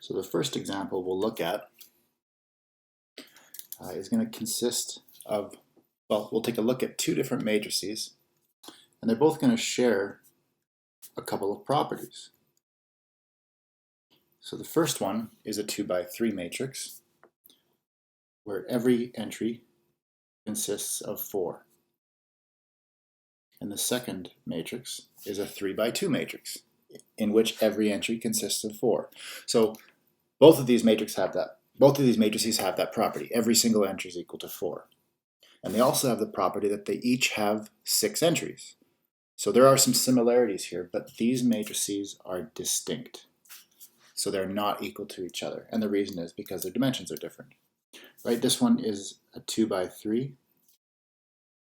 So the first example we'll look at is going to consist of, well, we'll take a look at two different matrices, and they're both going to share a couple of properties. So the first one is a 2 by 3 matrix, where every entry consists of 4. And the second matrix is a 3 by 2 matrix, in which every entry consists of 4. So both of these matrices have that property. Every single entry is equal to 4. And they also have the property that they each have 6 entries. So there are some similarities here, but these matrices are distinct. So they're not equal to each other. And the reason is because their dimensions are different. Right? This one is a 2 by 3,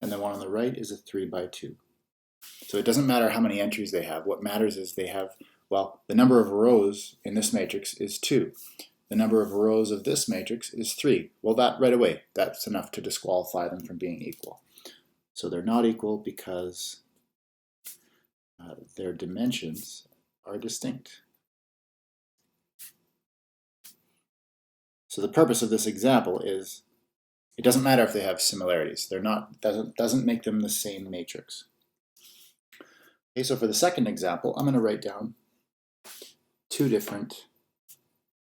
and the one on the right is a 3 by 2. So it doesn't matter how many entries they have. What matters is they have, well, the number of rows in this matrix is 2. The number of rows of this matrix is 3. Well, that right away, that's enough to disqualify them from being equal. So they're not equal because their dimensions are distinct. So the purpose of this example is it doesn't matter if they have similarities. They're not, doesn't make them the same matrix. Okay, so for the second example, I'm going to write down two different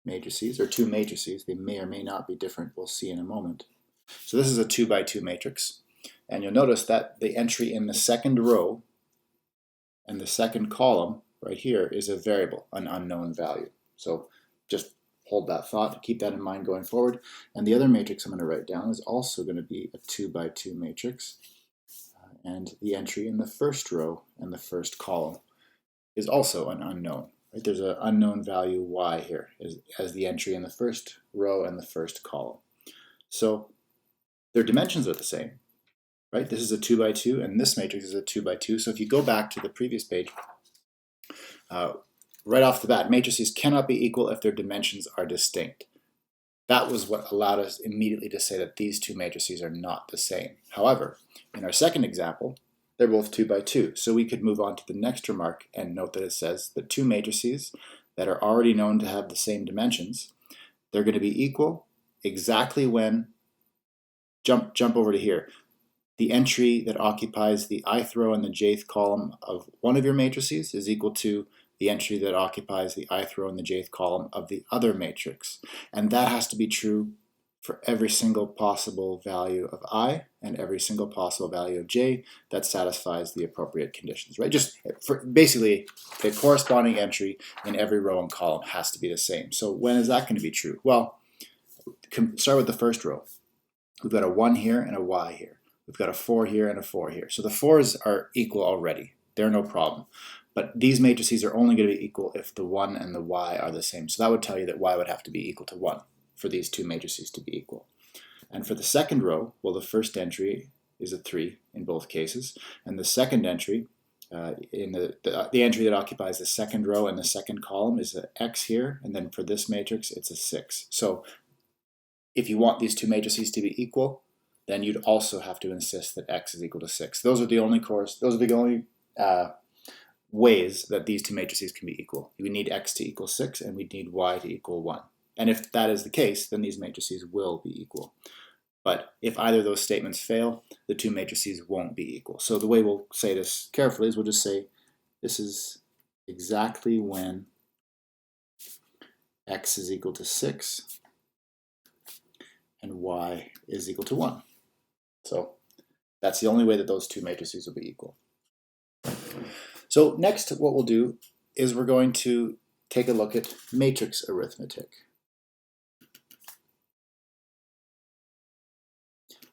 matrices, or two matrices. They may or may not be different. We'll see in a moment. So this is a 2 by 2 matrix, and you'll notice that the entry in the second row and the second column right here is a variable, an unknown value. So just hold that thought, keep that in mind going forward. And the other matrix I'm going to write down is also going to be a 2 by 2 matrix, and the entry in the first row and the first column is also an unknown. Right? There's an unknown value y here as the entry in the first row and the first column. So their dimensions are the same. Right? This is a 2 by 2, and this matrix is a 2 by 2. So if you go back to the previous page, right off the bat, matrices cannot be equal if their dimensions are distinct. That was what allowed us immediately to say that these two matrices are not the same. However, in our second example, they're both 2 by 2. So we could move on to the next remark and note that it says that two matrices that are already known to have the same dimensions, they're going to be equal exactly when, jump over to here, the entry that occupies the ith row and the jth column of one of your matrices is equal to the entry that occupies the ith row and the jth column of the other matrix. And that has to be true for every single possible value of I and every single possible value of j that satisfies the appropriate conditions, right? Just basically, the corresponding entry in every row and column has to be the same. So when is that going to be true? Well, start with the first row. We've got a 1 here and a y here. We've got a 4 here and a 4 here. So the 4s are equal already. They're no problem. But these matrices are only going to be equal if the 1 and the y are the same. So that would tell you that y would have to be equal to 1 for these two matrices to be equal. And for the second row, well, the first entry is a 3 in both cases. And the second entry, in the entry that occupies the second row and the second column is an x here. And then for this matrix, it's a 6. So if you want these two matrices to be equal, then you'd also have to insist that x is equal to 6. Those are the only ways that these two matrices can be equal. We need x to equal 6, and we need y to equal 1. And if that is the case, then these matrices will be equal. But if either of those statements fail, the two matrices won't be equal. So the way we'll say this carefully is we'll just say this is exactly when x is equal to 6 and y is equal to 1. So that's the only way that those two matrices will be equal. So next, what we'll do is we're going to take a look at matrix arithmetic.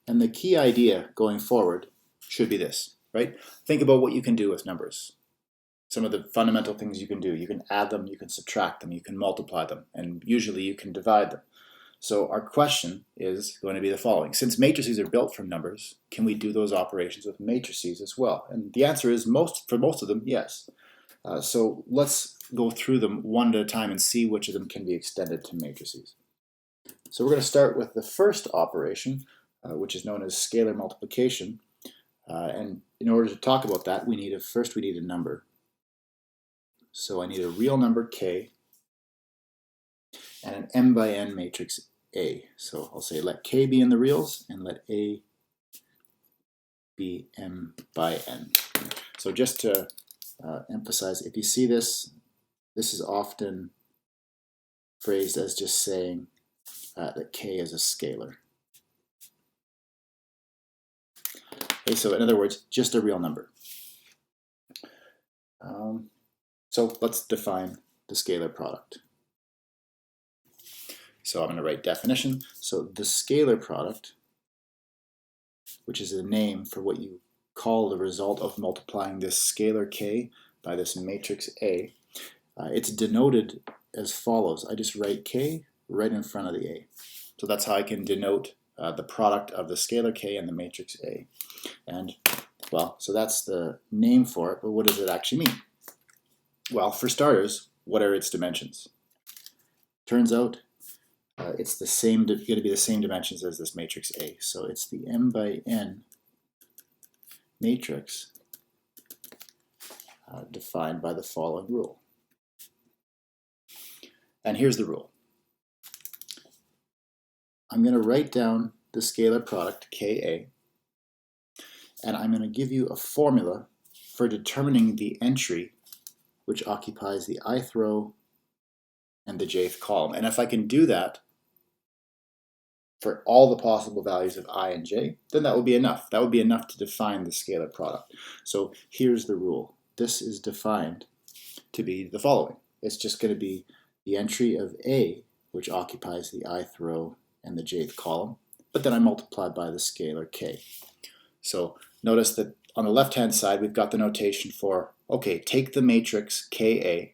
And the key idea going forward should be this, right? Think about what you can do with numbers. Some of the fundamental things you can do. You can add them, you can subtract them, you can multiply them, and usually you can divide them. So our question is going to be the following. Since matrices are built from numbers, can we do those operations with matrices as well? And the answer is for most of them, yes. So let's go through them one at a time and see which of them can be extended to matrices. So we're going to start with the first operation, which is known as scalar multiplication. And in order to talk about that, first we need a number. So I need a real number k and an m by n matrix A. So I'll say let K be in the reals and let A be m by n. So just to emphasize, if you see this, this is often phrased as just saying that K is a scalar. Okay, so in other words, just a real number. So let's define the scalar product. So I'm going to write definition. So the scalar product, which is a name for what you call the result of multiplying this scalar K by this matrix A, it's denoted as follows. I just write K right in front of the A. So that's how I can denote the product of the scalar K and the matrix A. And well, so that's the name for it, but what does it actually mean? Well, for starters, what are its dimensions? Turns out it's the same, going to be the same dimensions as this matrix A. So it's the m by n matrix defined by the following rule. And here's the rule. I'm going to write down the scalar product Ka, and I'm going to give you a formula for determining the entry which occupies the ith row and the jth column. And if I can do that for all the possible values of I and j, then that will be enough. That would be enough to define the scalar product. So here's the rule. This is defined to be the following. It's just going to be the entry of A, which occupies the ith row and the jth column, but then I multiply by the scalar K. So notice that on the left-hand side, we've got the notation for, okay, take the matrix Ka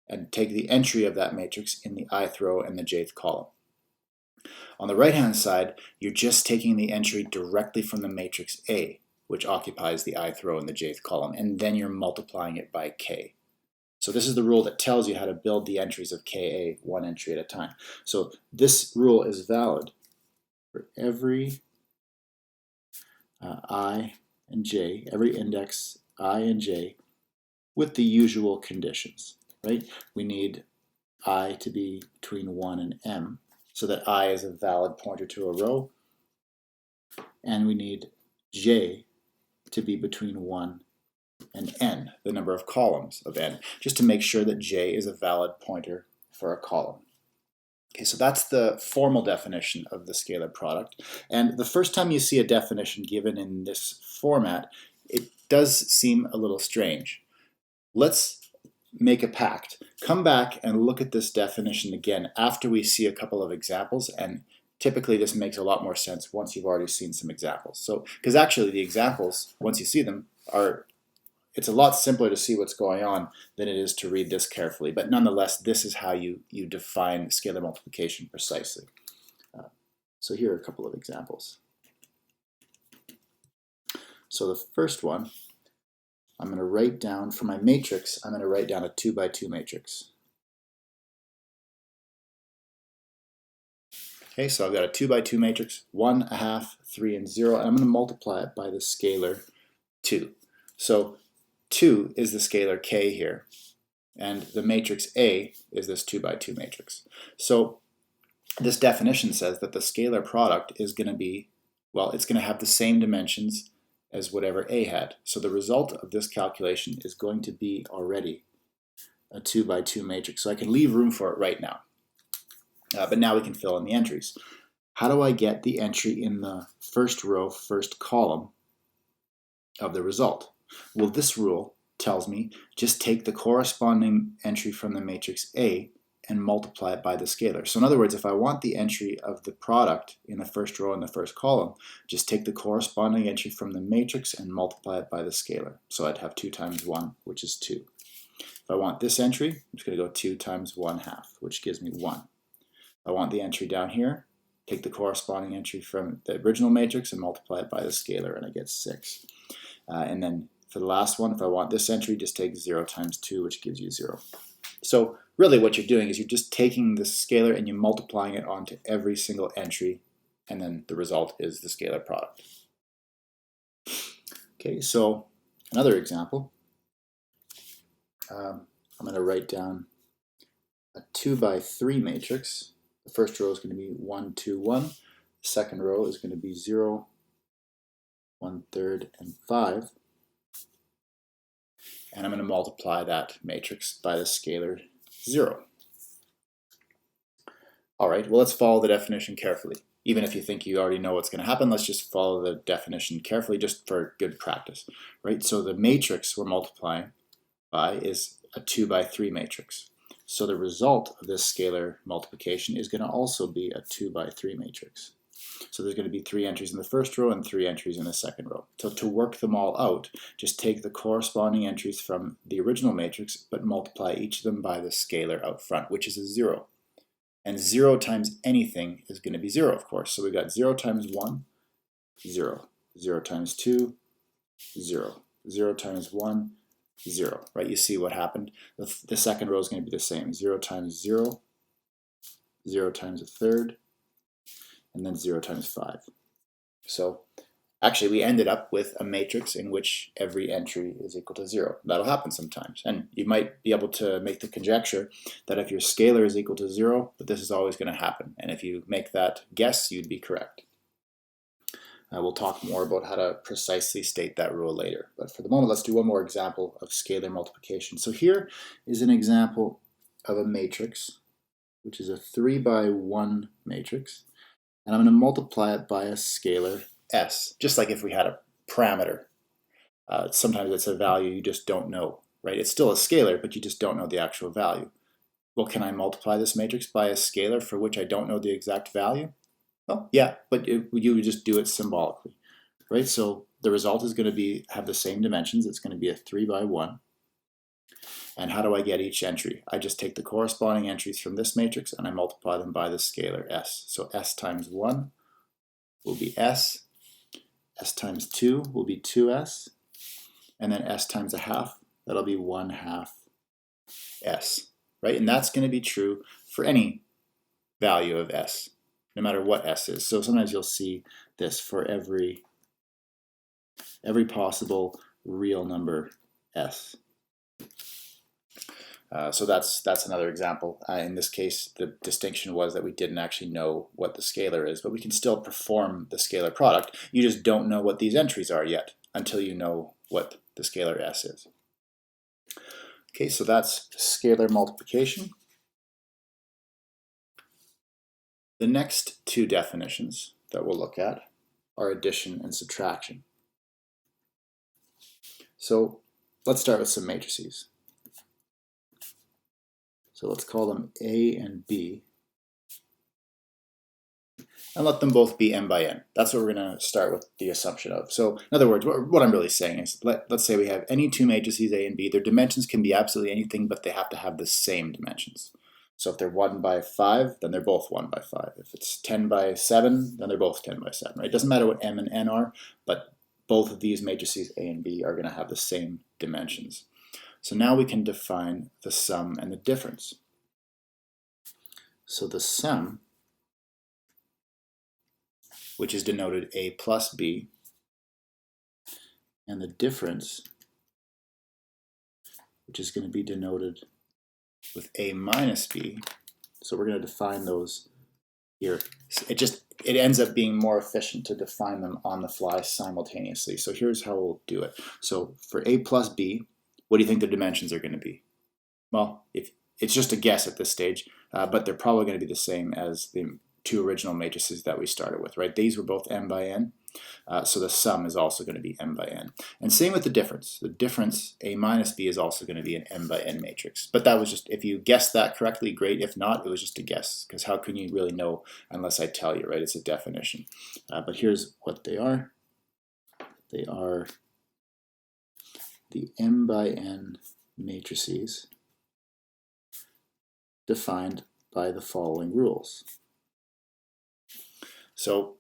and take the entry of that matrix in the ith row and the jth column. On the right-hand side, you're just taking the entry directly from the matrix A, which occupies the ith row and the jth column, and then you're multiplying it by K. So this is the rule that tells you how to build the entries of Ka one entry at a time. So this rule is valid for every I and j, every index I and j, with the usual conditions, right? We need I to be between 1 and m, so that I is a valid pointer to a row, and we need j to be between 1 and n, the number of columns of n, just to make sure that j is a valid pointer for a column. Okay, so that's the formal definition of the scalar product. And the first time you see a definition given in this format, it does seem a little strange. Let's make a pact. Come back and look at this definition again after we see a couple of examples, and typically this makes a lot more sense once you've already seen some examples. So, because actually the examples, once you see them, it's a lot simpler to see what's going on than it is to read this carefully. But nonetheless, this is how you define scalar multiplication precisely. So here are a couple of examples. So the first one, I'm going to write down, for my matrix, I'm going to write down a 2 by 2 matrix. Okay, so I've got a 2 by 2 matrix, 1, a half, 3, and 0, and I'm going to multiply it by the scalar 2. So 2 is the scalar K here, and the matrix A is this 2 by 2 matrix. So this definition says that the scalar product is going to be, well, it's going to have the same dimensions as whatever A had. So the result of this calculation is going to be already a 2 by 2 matrix. So I can leave room for it right now. But now we can fill in the entries. How do I get the entry in the first row, first column of the result? Well, this rule tells me just take the corresponding entry from the matrix A and multiply it by the scalar. So in other words, if I want the entry of the product in the first row and the first column, just take the corresponding entry from the matrix and multiply it by the scalar. So I'd have 2 times 1, which is 2. If I want this entry, I'm just going to go 2 times 1/2, which gives me 1. If I want the entry down here, take the corresponding entry from the original matrix and multiply it by the scalar, and I get 6. And then for the last one, if I want this entry, just take 0 times 2, which gives you 0. So really what you're doing is you're just taking the scalar and you're multiplying it onto every single entry, and then the result is the scalar product. Okay, so another example. I'm going to write down a 2 by 3 matrix. The first row is going to be 1, 2, 1. The second row is going to be 0, 1/3, and 5. And I'm going to multiply that matrix by the scalar 0. All right, well, let's follow the definition carefully. Even if you think you already know what's going to happen, let's just follow the definition carefully just for good practice, right? So the matrix we're multiplying by is a 2 by 3 matrix. So the result of this scalar multiplication is going to also be a 2 by 3 matrix. So there's going to be 3 entries in the first row and 3 entries in the second row. So to work them all out, just take the corresponding entries from the original matrix, but multiply each of them by the scalar out front, which is a 0. And 0 times anything is going to be 0, of course. So we've got 0 times 1, 0. 0 times 2, 0. 0 times 1, 0. Right? You see what happened? The second row is going to be the same. 0 times 0, 0 times a third, and then 0 times 5. So actually we ended up with a matrix in which every entry is equal to 0. That'll happen sometimes. And you might be able to make the conjecture that if your scalar is equal to 0, that this is always going to happen. And if you make that guess, you'd be correct. We'll talk more about how to precisely state that rule later. But for the moment, let's do one more example of scalar multiplication. So here is an example of a matrix, which is a 3 by 1 matrix. And I'm going to multiply it by a scalar s, just like if we had a parameter. Sometimes it's a value you just don't know, right? It's still a scalar, but you just don't know the actual value. Well, can I multiply this matrix by a scalar for which I don't know the exact value? Well, yeah, but you would just do it symbolically, right? So the result is going to have the same dimensions. It's going to be a 3 by 1. And how do I get each entry? I just take the corresponding entries from this matrix and I multiply them by the scalar s. So s times 1 will be s. S times 2 will be 2s. And then s times a half, that'll be 1/2 s, right? And that's going to be true for any value of s, no matter what s is. So sometimes you'll see this for every possible real number s. So that's another example. In this case, the distinction was that we didn't actually know what the scalar is, but we can still perform the scalar product. You just don't know what these entries are yet until you know what the scalar s is. Okay, so that's scalar multiplication. The next two definitions that we'll look at are addition and subtraction. So let's start with some matrices. So let's call them A and B, and let them both be m by n. That's what we're going to start with the assumption of. So in other words, what I'm really saying is, let's say we have any two matrices A and B. Their dimensions can be absolutely anything, but they have to have the same dimensions. So if they're 1 by 5, then they're both 1 by 5. If it's 10 by 7, then they're both 10 by 7. Right? It doesn't matter what m and n are, but both of these matrices A and B are going to have the same dimensions. So now we can define the sum and the difference. So the sum, which is denoted A plus B, and the difference, which is going to be denoted with A minus B. So we're going to define those here. It ends up being more efficient to define them on the fly simultaneously. So here's how we'll do it. So for A plus B, what do you think the dimensions are going to be? Well, if it's just a guess at this stage, but they're probably going to be the same as the two original matrices that we started with, right? These were both m by n, so the sum is also going to be m by n. And same with the difference. The difference, A minus B, is also going to be an m by n matrix. But that was just, if you guessed that correctly, great. If not, it was just a guess, because how can you really know unless I tell you, right? It's a definition. But here's what they are. They are the m by n matrices defined by the following rules. So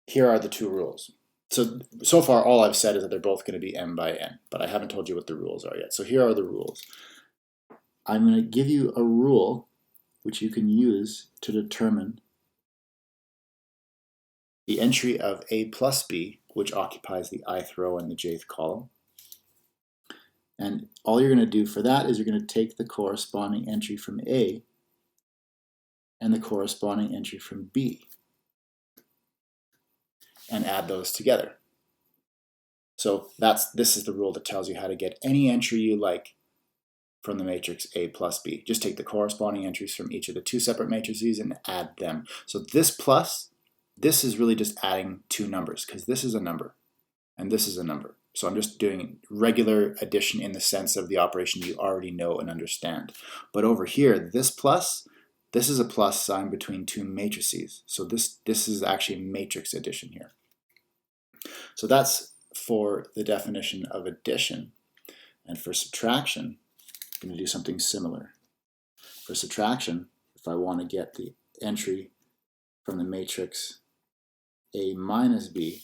here are the two rules. So far all I've said is that they're both going to be m by n, but I haven't told you what the rules are yet. So here are the rules. I'm going to give you a rule which you can use to determine the entry of A plus B, which occupies the ith row and the jth column. And all you're going to do for that is you're going to take the corresponding entry from A and the corresponding entry from B, and add those together. So this is the rule that tells you how to get any entry you like from the matrix A plus B. Just take the corresponding entries from each of the two separate matrices and add them. So this plus, this is really just adding two numbers, because this is a number and this is a number. So I'm just doing regular addition in the sense of the operation you already know and understand. But over here, this plus, this is a plus sign between two matrices. So this is actually matrix addition here. So that's for the definition of addition. And for subtraction, I'm going to do something similar. For subtraction, if I want to get the entry from the matrix A minus B,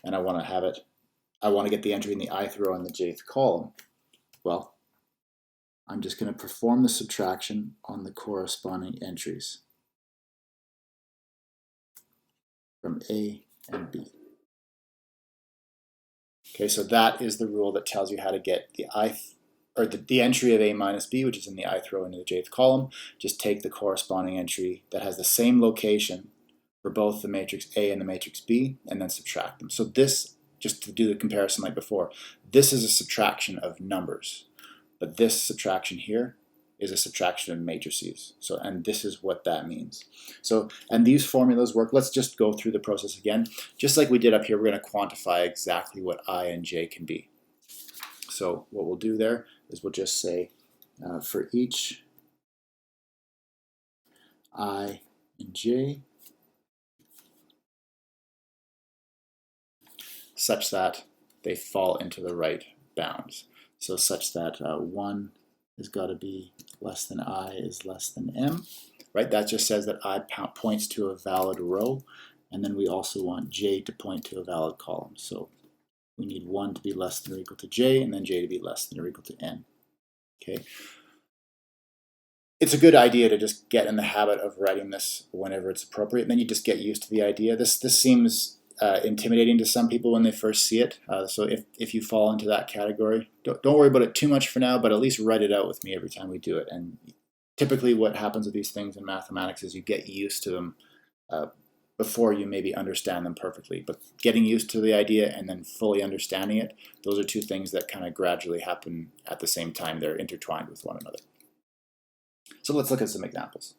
and I want to get the entry in the ith row in the jth column, well, I'm just going to perform the subtraction on the corresponding entries from A and B. Okay, so that is the rule that tells you how to get the entry of A minus B, which is in the ith row into the jth column. Just take the corresponding entry that has the same location for both the matrix A and the matrix B, and then subtract them. So this, just to do the comparison like before, this is a subtraction of numbers, but this subtraction here is a subtraction of matrices. So, and this is what that means. So, and these formulas work. Let's just go through the process again. Just like we did up here, we're going to quantify exactly what I and j can be. So what we'll do there is we'll just say for each I and j, such that they fall into the right bounds. So such that 1 has got to be less than I is less than m, right? That just says that I points to a valid row, and then we also want j to point to a valid column. So we need 1 to be less than or equal to j, and then j to be less than or equal to n. Okay. It's a good idea to just get in the habit of writing this whenever it's appropriate, and then you just get used to the idea. This seems intimidating to some people when they first see it. So if you fall into that category, don't worry about it too much for now, but at least write it out with me every time we do it. And typically what happens with these things in mathematics is you get used to them before you maybe understand them perfectly. But getting used to the idea and then fully understanding it, those are two things that kind of gradually happen at the same time. They're intertwined with one another. So let's look at some examples.